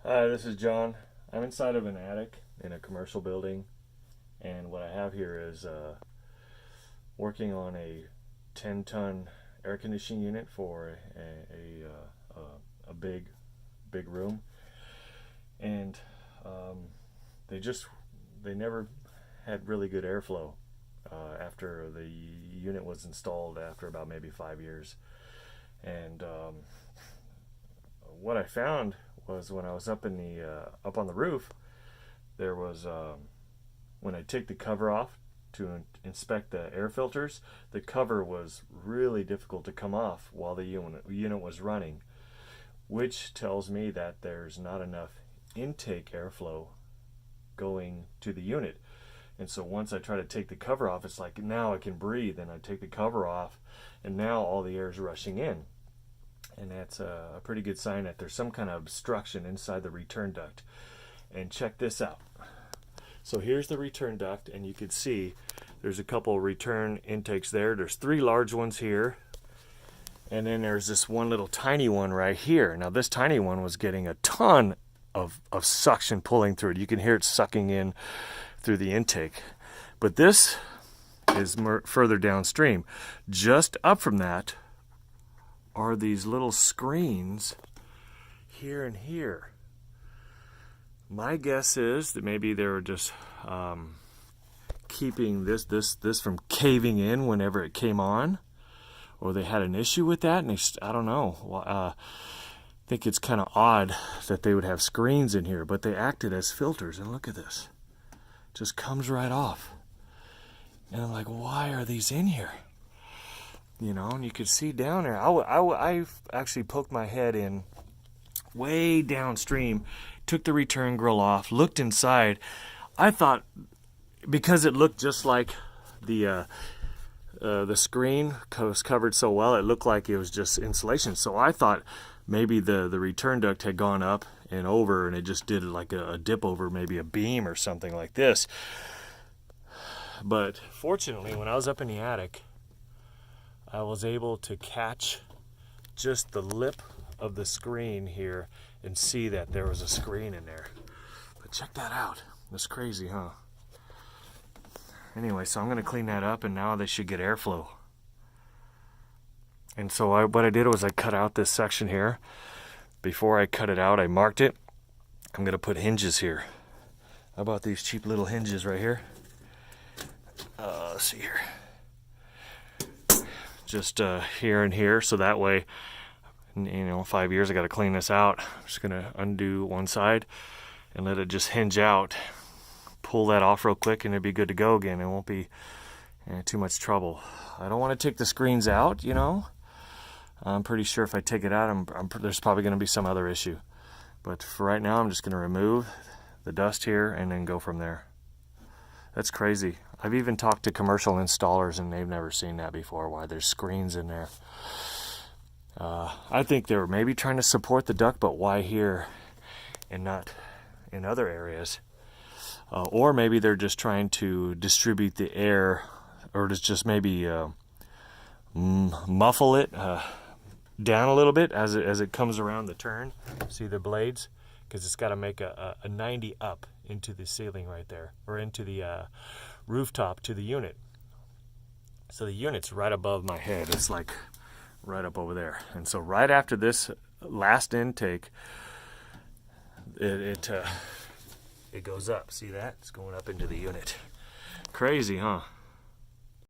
Hi, this is John. I'm inside of an attic in a commercial building, and what I have here is working on a 10-ton air conditioning unit for a big room, and they never had really good airflow after the unit was installed after about maybe 5 years, and what I found was when I was up up on the roof, there was when I take the cover off to inspect the air filters, the cover was really difficult to come off while the unit was running, which tells me that there's not enough intake airflow going to the unit. And so once I try to take the cover off, it's like now I can breathe, and I take the cover off and now all the air is rushing in. And that's a pretty good sign that there's some kind of obstruction inside the return duct. And check this out. So here's the return duct, and you can see there's a couple return intakes there. There's 3 large ones here, and then there's this one little tiny one right here. Now this tiny one was getting a ton of suction pulling through it. You can hear it sucking in through the intake. But this is further downstream. Just up from that are these little screens here and here. My guess is that maybe they were just keeping this from caving in whenever it came on, or they had an issue with that, and I don't know. I think it's kind of odd that they would have screens in here, but they acted as filters. And look at this, it just comes right off. And I'm like, why are these in here? You know, and you could see down there. I actually poked my head in way downstream, took the return grill off, looked inside. I thought, because it looked just like the screen was covered so well, it looked like it was just insulation. So I thought maybe the return duct had gone up and over, and it just did like a dip over maybe a beam or something like this. But fortunately, when I was up in the attic, I was able to catch just the lip of the screen here and see that there was a screen in there. But check that out. That's crazy, huh? Anyway, so I'm going to clean that up, and now they should get airflow. And so what I did was I cut out this section here. Before I cut it out, I marked it. I'm going to put hinges here. How about these cheap little hinges right here? Let's see here. Just here and here, so that way, 5 years I got to clean this out. I'm just going to undo one side and let it just hinge out. Pull that off real quick, and it'll be good to go again. It won't be too much trouble. I don't want to take the screens out, I'm pretty sure if I take it out, there's probably going to be some other issue. But for right now, I'm just going to remove the dust here and then go from there. That's crazy. I've even talked to commercial installers, and they've never seen that before, why there's screens in there. I think they were maybe trying to support the duct, but why here and not in other areas? Or maybe they're just trying to distribute the air, or just maybe muffle it down a little bit as it comes around the turn. See the blades? Because it's got to make a 90 up into the ceiling right there, or into the rooftop to the unit. So the unit's right above my head. It's like right up over there. And so right after this last intake, it goes up. See that? It's going up into the unit. Crazy, huh?